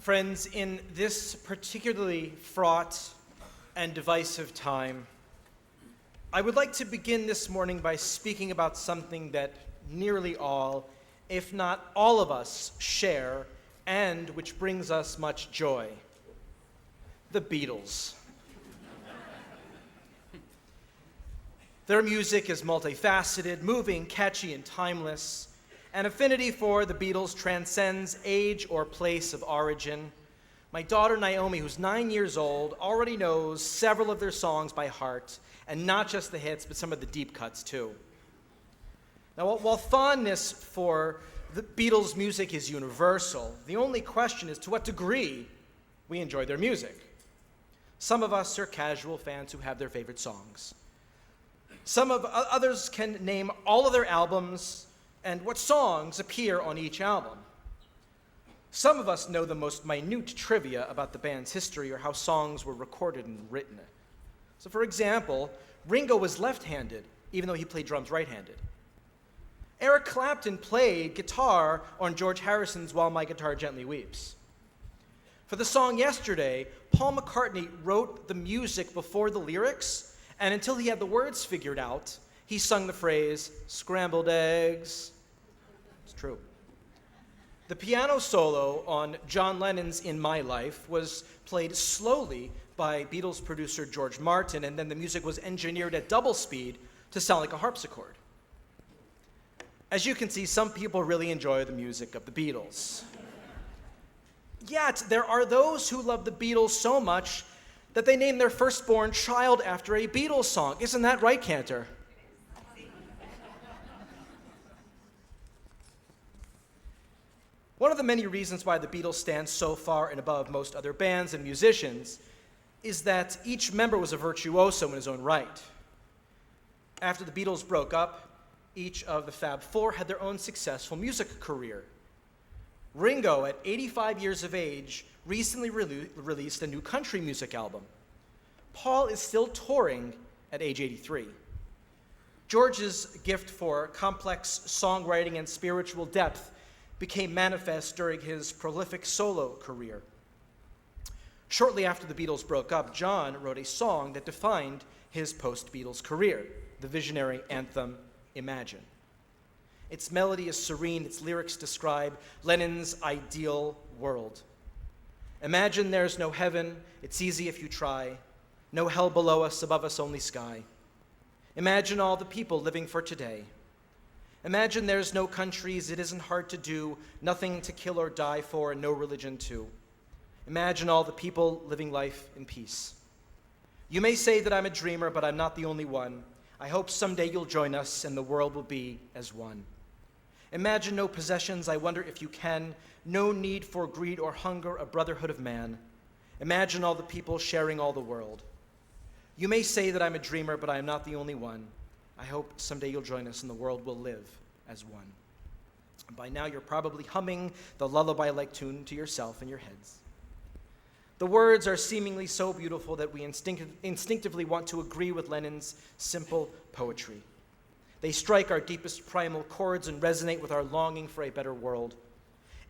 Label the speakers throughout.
Speaker 1: Friends, in this particularly fraught and divisive time, I would like to begin this morning by speaking about something that nearly all, if not all of us, share, and which brings us much joy: the Beatles. Their music is multifaceted, moving, catchy, and timeless. An affinity for the Beatles transcends age or place of origin. My daughter Naomi, who's 9 years old, already knows several of their songs by heart, and not just the hits, but some of the deep cuts too. Now, while fondness for the Beatles' music is universal, the only question is to what degree we enjoy their music. Some of us are casual fans who have their favorite songs. Others can name all of their albums and what songs appear on each album. Some of us know the most minute trivia about the band's history or how songs were recorded and written. So, for example, Ringo was left-handed, even though he played drums right-handed. Eric Clapton played guitar on George Harrison's While My Guitar Gently Weeps. For the song Yesterday, Paul McCartney wrote the music before the lyrics, and until he had the words figured out, he sung the phrase, "scrambled eggs." It's true. The piano solo on John Lennon's In My Life was played slowly by Beatles producer George Martin, and then the music was engineered at double speed to sound like a harpsichord. As you can see, some people really enjoy the music of the Beatles. Yet, there are those who love the Beatles so much that they name their firstborn child after a Beatles song. Isn't that right, Cantor? One of the many reasons why the Beatles stand so far and above most other bands and musicians is that each member was a virtuoso in his own right. After the Beatles broke up, each of the Fab Four had their own successful music career. Ringo, at 85 years of age, recently released a new country music album. Paul is still touring at age 83. George's gift for complex songwriting and spiritual depth became manifest during his prolific solo career. Shortly after the Beatles broke up, John wrote a song that defined his post-Beatles career, the visionary anthem, Imagine. Its melody is serene, its lyrics describe Lennon's ideal world. Imagine there's no heaven, it's easy if you try. No hell below us, above us only sky. Imagine all the people living for today. Imagine there's no countries, it isn't hard to do, nothing to kill or die for, and no religion too. Imagine all the people living life in peace. You may say that I'm a dreamer, but I'm not the only one. I hope someday you'll join us and the world will be as one. Imagine no possessions, I wonder if you can, no need for greed or hunger, a brotherhood of man. Imagine all the people sharing all the world. You may say that I'm a dreamer, but I am not the only one. I hope someday you'll join us and the world will live as one. By now you're probably humming the lullaby-like tune to yourself in your heads. The words are seemingly so beautiful that we instinctively want to agree with Lennon's simple poetry. They strike our deepest primal chords and resonate with our longing for a better world.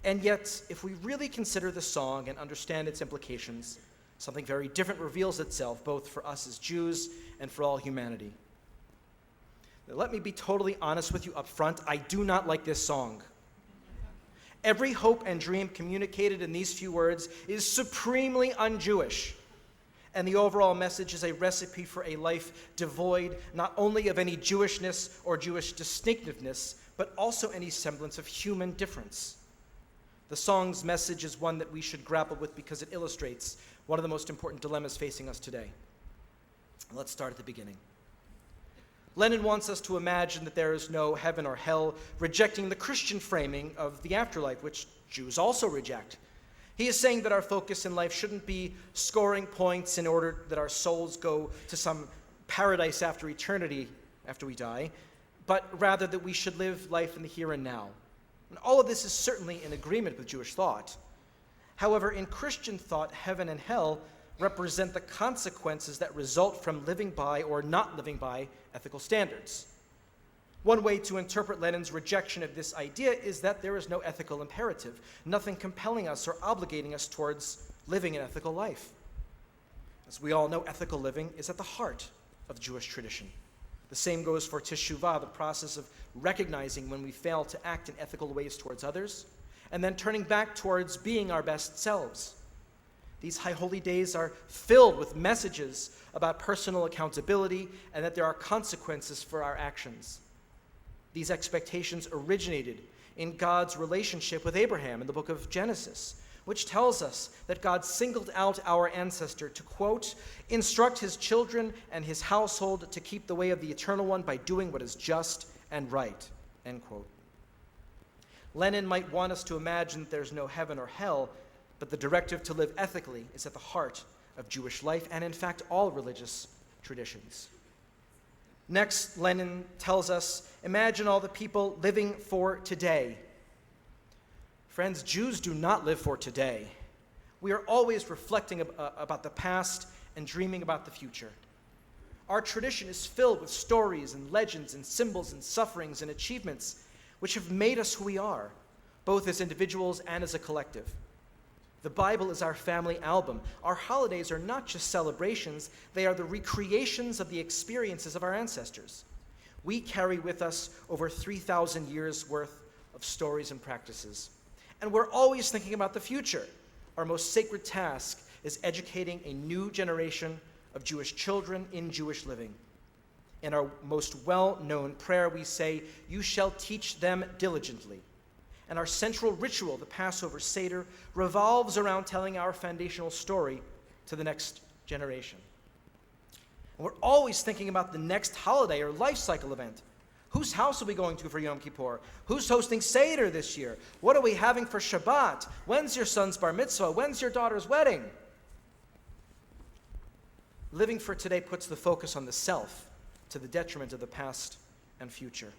Speaker 1: And yet, if we really consider the song and understand its implications, something very different reveals itself, both for us as Jews and for all humanity. Now, let me be totally honest with you up front. I do not like this song. Every hope and dream communicated in these few words is supremely un-Jewish. And the overall message is a recipe for a life devoid not only of any Jewishness or Jewish distinctiveness, but also any semblance of human difference. The song's message is one that we should grapple with because it illustrates one of the most important dilemmas facing us today. Let's start at the beginning. Lennon wants us to imagine that there is no heaven or hell, rejecting the Christian framing of the afterlife, which Jews also reject. He is saying that our focus in life shouldn't be scoring points in order that our souls go to some paradise after eternity, after we die, but rather that we should live life in the here and now. And all of this is certainly in agreement with Jewish thought. However, in Christian thought, heaven and hell represent the consequences that result from living by or not living by ethical standards. One way to interpret Lenin's rejection of this idea is that there is no ethical imperative, nothing compelling us or obligating us towards living an ethical life. As we all know, ethical living is at the heart of Jewish tradition. The same goes for teshuvah, the process of recognizing when we fail to act in ethical ways towards others, and then turning back towards being our best selves. These high holy days are filled with messages about personal accountability and that there are consequences for our actions. These expectations originated in God's relationship with Abraham in the book of Genesis, which tells us that God singled out our ancestor to, quote, instruct his children and his household to keep the way of the Eternal One by doing what is just and right, end quote. Lenin might want us to imagine that there's no heaven or hell, but the directive to live ethically is at the heart of Jewish life and, in fact, all religious traditions. Next, Lenin tells us, imagine all the people living for today. Friends, Jews do not live for today. We are always reflecting about the past and dreaming about the future. Our tradition is filled with stories and legends and symbols and sufferings and achievements which have made us who we are, both as individuals and as a collective. The Bible is our family album. Our holidays are not just celebrations, they are the recreations of the experiences of our ancestors. We carry with us over 3,000 years' worth of stories and practices. And we're always thinking about the future. Our most sacred task is educating a new generation of Jewish children in Jewish living. In our most well-known prayer, we say, "You shall teach them diligently." And our central ritual, the Passover Seder, revolves around telling our foundational story to the next generation. And we're always thinking about the next holiday or life cycle event. Whose house are we going to for Yom Kippur? Who's hosting Seder this year? What are we having for Shabbat? When's your son's bar mitzvah? When's your daughter's wedding? Living for today puts the focus on the self to the detriment of the past and future.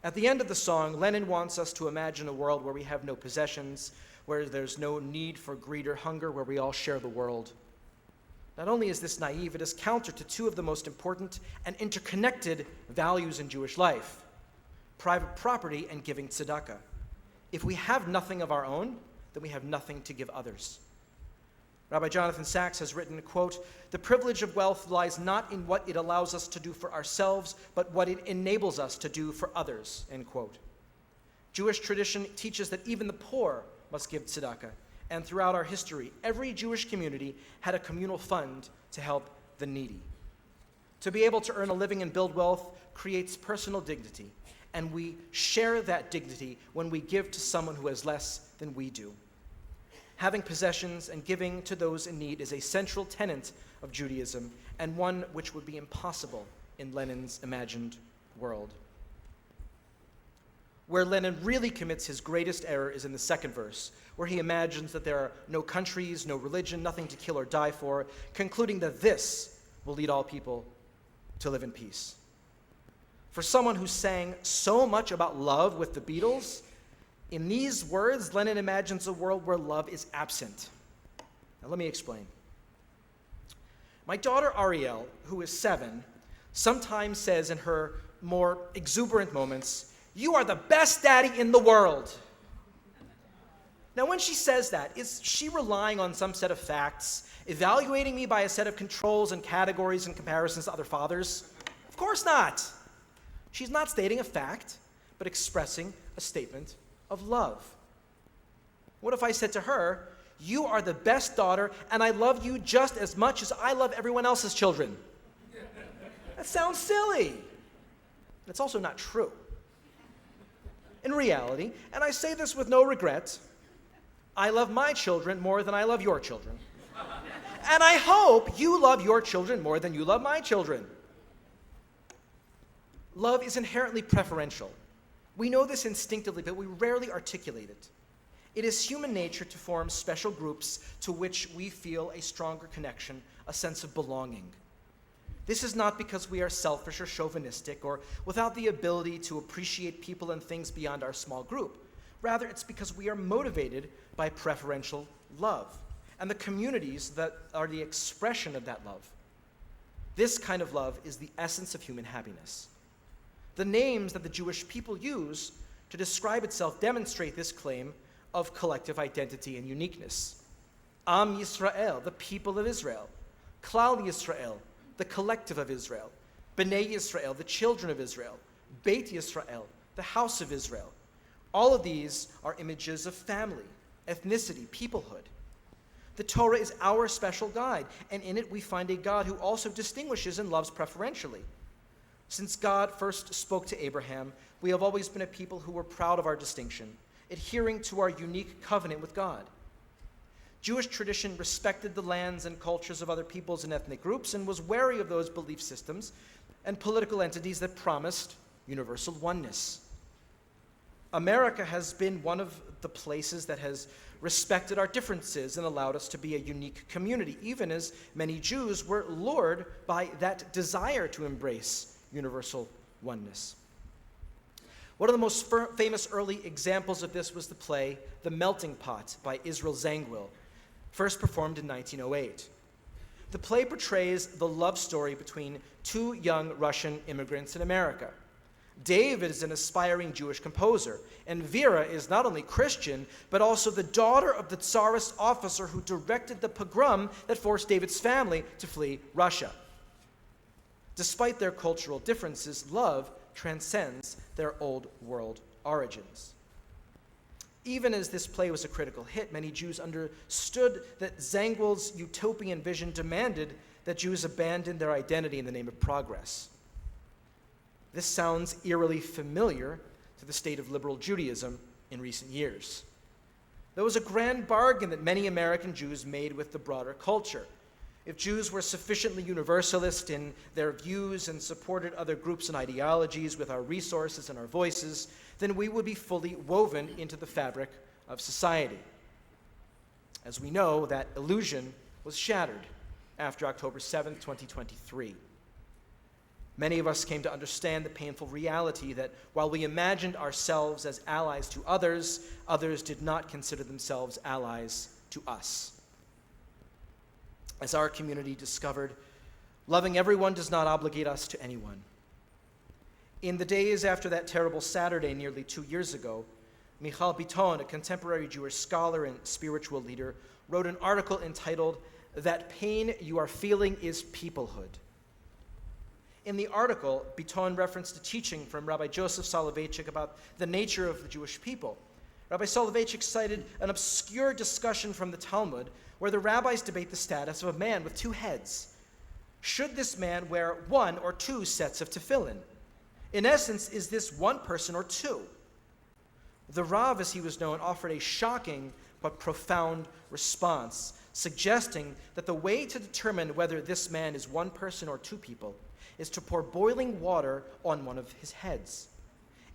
Speaker 1: At the end of the song, Lenin wants us to imagine a world where we have no possessions, where there's no need for greed or hunger, where we all share the world. Not only is this naive, it is counter to two of the most important and interconnected values in Jewish life: private property and giving tzedakah. If we have nothing of our own, then we have nothing to give others. Rabbi Jonathan Sachs has written, quote, "The privilege of wealth lies not in what it allows us to do for ourselves, but what it enables us to do for others," end quote. Jewish tradition teaches that even the poor must give tzedakah, and throughout our history, every Jewish community had a communal fund to help the needy. To be able to earn a living and build wealth creates personal dignity, and we share that dignity when we give to someone who has less than we do. Having possessions and giving to those in need is a central tenet of Judaism, and one which would be impossible in Lenin's imagined world. Where Lenin really commits his greatest error is in the second verse, where he imagines that there are no countries, no religion, nothing to kill or die for, concluding that this will lead all people to live in peace. For someone who sang so much about love with the Beatles, in these words, Lenin imagines a world where love is absent. Now let me explain. My daughter Ariel, who is 7, sometimes says in her more exuberant moments, "You are the best daddy in the world." Now when she says that, is she relying on some set of facts, evaluating me by a set of controls and categories and comparisons to other fathers? Of course not. She's not stating a fact, but expressing a statement of love. What if I said to her, "You are the best daughter, and I love you just as much as I love everyone else's children"? That sounds silly. It's also not true. In reality, and I say this with no regret, I love my children more than I love your children. And I hope you love your children more than you love my children. Love is inherently preferential. We know this instinctively, but we rarely articulate it. It is human nature to form special groups to which we feel a stronger connection, a sense of belonging. This is not because we are selfish or chauvinistic or without the ability to appreciate people and things beyond our small group. Rather, it's because we are motivated by preferential love and the communities that are the expression of that love. This kind of love is the essence of human happiness. The names that the Jewish people use to describe itself demonstrate this claim of collective identity and uniqueness. Am Yisrael, the people of Israel. Klal Yisrael, the collective of Israel. Bnei Yisrael, the children of Israel. Beit Yisrael, the house of Israel. All of these are images of family, ethnicity, peoplehood. The Torah is our special guide, and in it we find a God who also distinguishes and loves preferentially. Since God first spoke to Abraham, we have always been a people who were proud of our distinction, adhering to our unique covenant with God. Jewish tradition respected the lands and cultures of other peoples and ethnic groups and was wary of those belief systems and political entities that promised universal oneness. America has been one of the places that has respected our differences and allowed us to be a unique community, even as many Jews were lured by that desire to embrace universal oneness. One of the most famous early examples of this was the play The Melting Pot by Israel Zangwill, first performed in 1908. The play portrays the love story between two young Russian immigrants in America. David is an aspiring Jewish composer, and Vera is not only Christian, but also the daughter of the Tsarist officer who directed the pogrom that forced David's family to flee Russia. Despite their cultural differences, love transcends their old world origins. Even as this play was a critical hit, many Jews understood that Zangwill's utopian vision demanded that Jews abandon their identity in the name of progress. This sounds eerily familiar to the state of liberal Judaism in recent years. There was a grand bargain that many American Jews made with the broader culture. If Jews were sufficiently universalist in their views and supported other groups and ideologies with our resources and our voices, then we would be fully woven into the fabric of society. As we know, that illusion was shattered after October 7th, 2023. Many of us came to understand the painful reality that while we imagined ourselves as allies to others, others did not consider themselves allies to us. As our community discovered, loving everyone does not obligate us to anyone. In the days after that terrible Saturday nearly 2 years ago, Michal Biton, a contemporary Jewish scholar and spiritual leader, wrote an article entitled, "That Pain You Are Feeling is Peoplehood." In the article, Biton referenced a teaching from Rabbi Joseph Soloveitchik about the nature of the Jewish people. Rabbi Soloveitchik cited an obscure discussion from the Talmud where the rabbis debate the status of a man with two heads. Should this man wear one or two sets of tefillin? In essence, is this one person or two? The Rav, as he was known, offered a shocking but profound response, suggesting that the way to determine whether this man is one person or two people is to pour boiling water on one of his heads.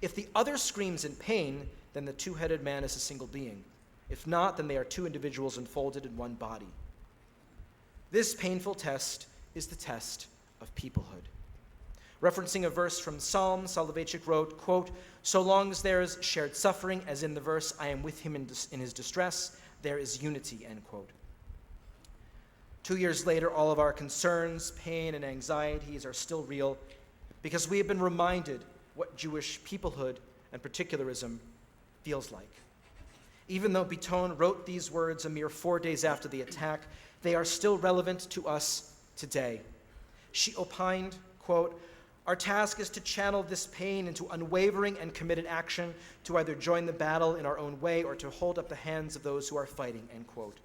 Speaker 1: If the other screams in pain, then the two-headed man is a single being. If not, then they are two individuals enfolded in one body. This painful test is the test of peoplehood. Referencing a verse from Psalm, Soloveitchik wrote, quote, "So long as there is shared suffering, as in the verse, I am with him in his distress, there is unity," end quote. 2 years later, all of our concerns, pain, and anxieties are still real because we have been reminded what Jewish peoplehood and particularism feels like. Even though Biton wrote these words a mere 4 days after the attack, they are still relevant to us today. She opined, quote, "Our task is to channel this pain into unwavering and committed action, to either join the battle in our own way or to hold up the hands of those who are fighting," end quote.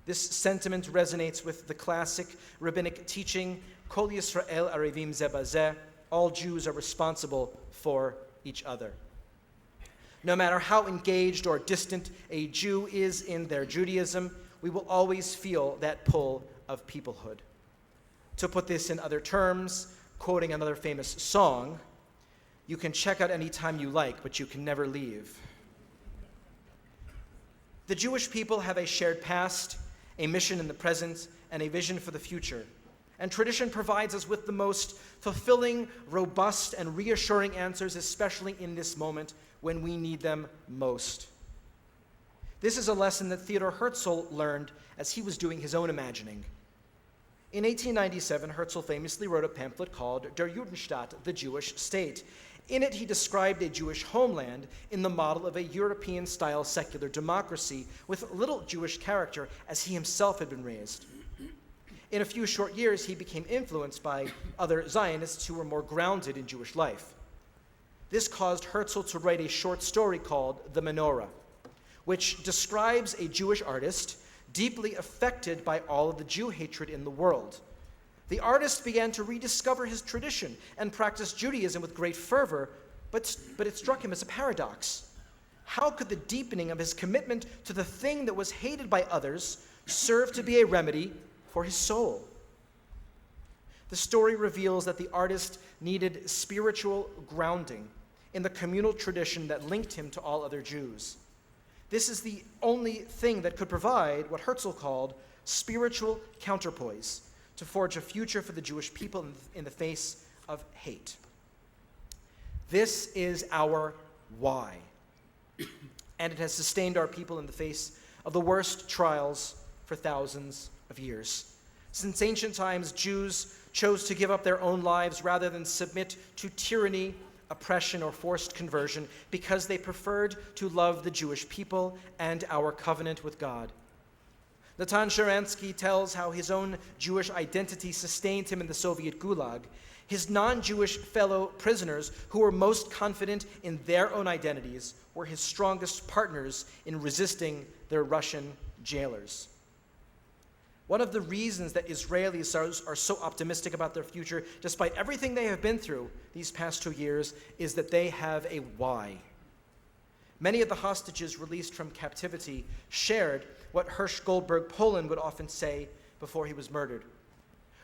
Speaker 1: This sentiment resonates with the classic rabbinic teaching, Kol Yisrael Arevim Zeh Bazeh, all Jews are responsible for each other. No matter how engaged or distant a Jew is in their Judaism, we will always feel that pull of peoplehood. To put this in other terms, quoting another famous song, "You can check out any time you like, but you can never leave." The Jewish people have a shared past, a mission in the present, and a vision for the future. And tradition provides us with the most fulfilling, robust, and reassuring answers, especially in this moment when we need them most. This is a lesson that Theodor Herzl learned as he was doing his own imagining. In 1897, Herzl famously wrote a pamphlet called Der Judenstaat, the Jewish State. In it, he described a Jewish homeland in the model of a European-style secular democracy with little Jewish character, as he himself had been raised. In a few short years, he became influenced by other Zionists who were more grounded in Jewish life. This caused Herzl to write a short story called The Menorah, which describes a Jewish artist deeply affected by all of the Jew hatred in the world. The artist began to rediscover his tradition and practice Judaism with great fervor, but it struck him as a paradox. How could the deepening of his commitment to the thing that was hated by others serve to be a remedy for his soul? The story reveals that the artist needed spiritual grounding in the communal tradition that linked him to all other Jews. This is the only thing that could provide what Herzl called spiritual counterpoise to forge a future for the Jewish people in the face of hate. This is our why, and it has sustained our people in the face of the worst trials for thousands of years. Since ancient times, Jews chose to give up their own lives rather than submit to tyranny, oppression, or forced conversion because they preferred to love the Jewish people and our covenant with God. Natan Sharansky tells how his own Jewish identity sustained him in the Soviet Gulag. His non-Jewish fellow prisoners, who were most confident in their own identities, were his strongest partners in resisting their Russian jailers. One of the reasons that Israelis are so optimistic about their future, despite everything they have been through these past 2 years, is that they have a why. Many of the hostages released from captivity shared what Hersh Goldberg Polin would often say before he was murdered.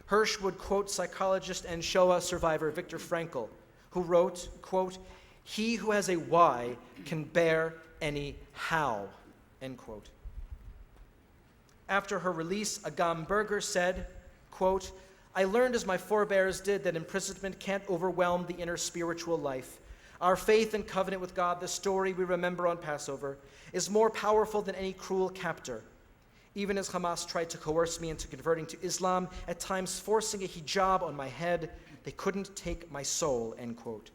Speaker 1: Hersh would quote psychologist and Shoah survivor Viktor Frankl, who wrote, quote, "He who has a why can bear any how," end quote. After her release, Agam Berger said, quote, "I learned as my forebears did that imprisonment can't overwhelm the inner spiritual life. Our faith and covenant with God, the story we remember on Passover, is more powerful than any cruel captor. Even as Hamas tried to coerce me into converting to Islam, at times forcing a hijab on my head, they couldn't take my soul," end quote.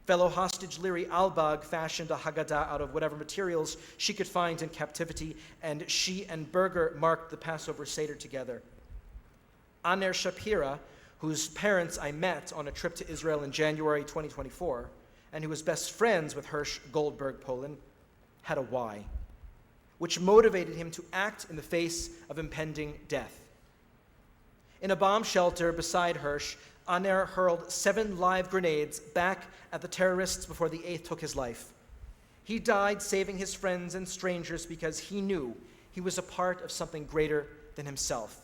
Speaker 1: Fellow hostage Liri Albag fashioned a Haggadah out of whatever materials she could find in captivity, and she and Berger marked the Passover Seder together. Aner Shapira, whose parents I met on a trip to Israel in January 2024, and who was best friends with Hersh Goldberg Polin, had a why, which motivated him to act in the face of impending death. In a bomb shelter beside Hersh, Aner hurled 7 live grenades back at the terrorists before the 8th took his life. He died saving his friends and strangers because he knew he was a part of something greater than himself.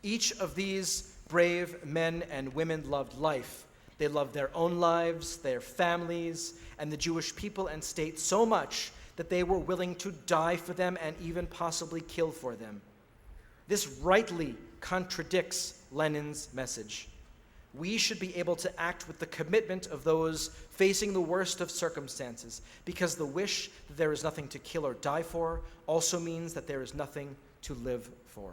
Speaker 1: Each of these brave men and women loved life. They loved their own lives, their families, and the Jewish people and state so much that they were willing to die for them and even possibly kill for them. This rightly contradicts Lenin's message. We should be able to act with the commitment of those facing the worst of circumstances, because the wish that there is nothing to kill or die for also means that there is nothing to live for.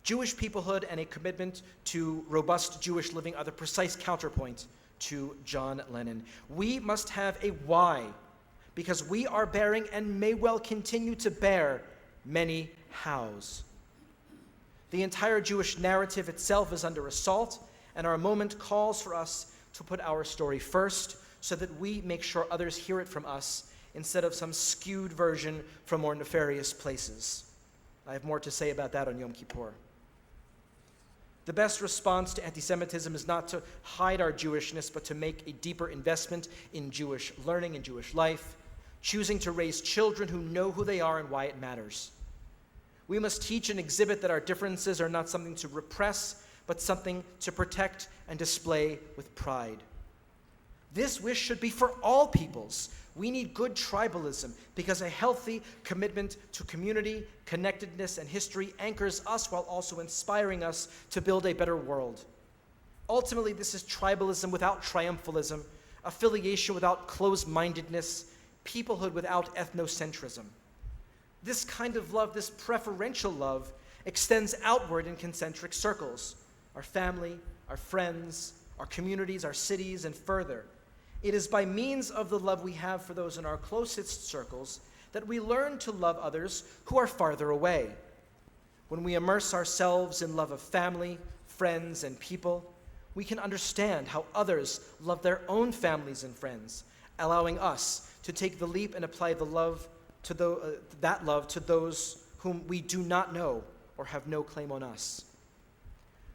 Speaker 1: Jewish peoplehood and a commitment to robust Jewish living are the precise counterpoint to John Lennon. We must have a why, because we are bearing and may well continue to bear many hows. The entire Jewish narrative itself is under assault, and our moment calls for us to put our story first so that we make sure others hear it from us instead of some skewed version from more nefarious places. I have more to say about that on Yom Kippur. The best response to anti-Semitism is not to hide our Jewishness, but to make a deeper investment in Jewish learning and Jewish life, choosing to raise children who know who they are and why it matters. We must teach and exhibit that our differences are not something to repress, but something to protect and display with pride. This wish should be for all peoples. We need good tribalism because a healthy commitment to community, connectedness, and history anchors us while also inspiring us to build a better world. Ultimately, this is tribalism without triumphalism, affiliation without closed-mindedness, peoplehood without ethnocentrism. This kind of love, this preferential love, extends outward in concentric circles: our family, our friends, our communities, our cities, and further. It is by means of the love we have for those in our closest circles that we learn to love others who are farther away. When we immerse ourselves in love of family, friends, and people, we can understand how others love their own families and friends, allowing us to take the leap and apply that love to those whom we do not know or have no claim on us.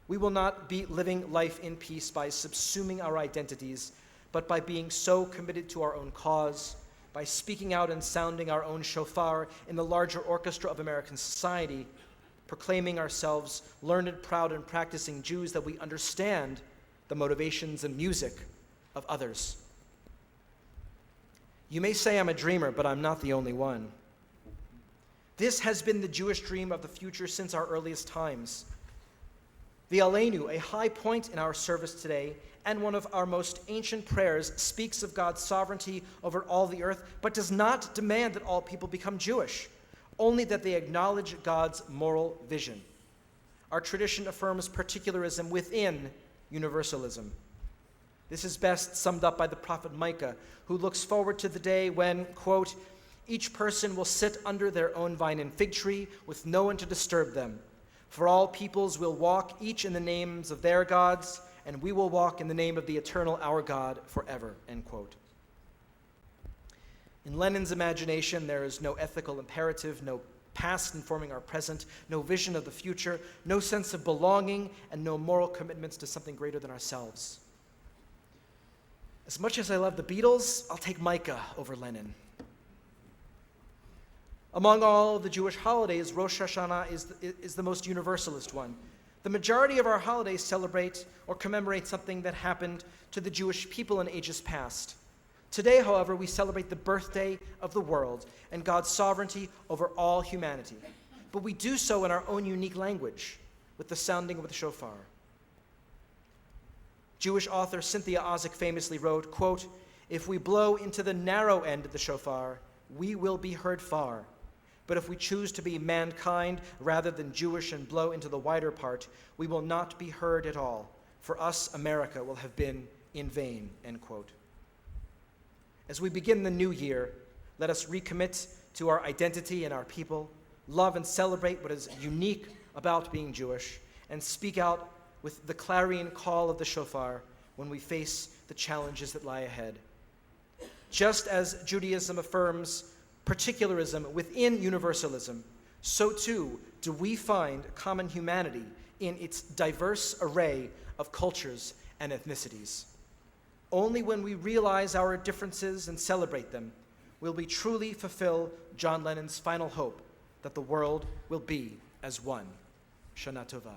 Speaker 1: We will not be living life in peace by subsuming our identities, but by being so committed to our own cause, by speaking out and sounding our own shofar in the larger orchestra of American society, proclaiming ourselves learned, proud, and practicing Jews, that we understand the motivations and music of others. You may say I'm a dreamer, but I'm not the only one. This has been the Jewish dream of the future since our earliest times. The Aleinu, a high point in our service today, and one of our most ancient prayers, speaks of God's sovereignty over all the earth, but does not demand that all people become Jewish, only that they acknowledge God's moral vision. Our tradition affirms particularism within universalism. This is best summed up by the prophet Micah, who looks forward to the day when, quote, "Each person will sit under their own vine and fig tree, with no one to disturb them. For all peoples will walk, each in the names of their gods, and we will walk in the name of the eternal our God forever," end quote. In Lenin's imagination, there is no ethical imperative, no past informing our present, no vision of the future, no sense of belonging, and no moral commitments to something greater than ourselves. As much as I love the Beatles, I'll take Micah over Lenin. Among all of the Jewish holidays, Rosh Hashanah is the most universalist one. The majority of our holidays celebrate or commemorate something that happened to the Jewish people in ages past. Today, however, we celebrate the birthday of the world and God's sovereignty over all humanity. But we do so in our own unique language, with the sounding of the shofar. Jewish author Cynthia Ozick famously wrote, quote, "If we blow into the narrow end of the shofar, we will be heard far. But if we choose to be mankind rather than Jewish and blow into the wider part, we will not be heard at all. For us, America will have been in vain," end quote. As we begin the new year, let us recommit to our identity and our people, love and celebrate what is unique about being Jewish, and speak out with the clarion call of the shofar when we face the challenges that lie ahead. Just as Judaism affirms particularism within universalism, so too do we find common humanity in its diverse array of cultures and ethnicities. Only when we realize our differences and celebrate them will we truly fulfill John Lennon's final hope that the world will be as one. Shana Tova.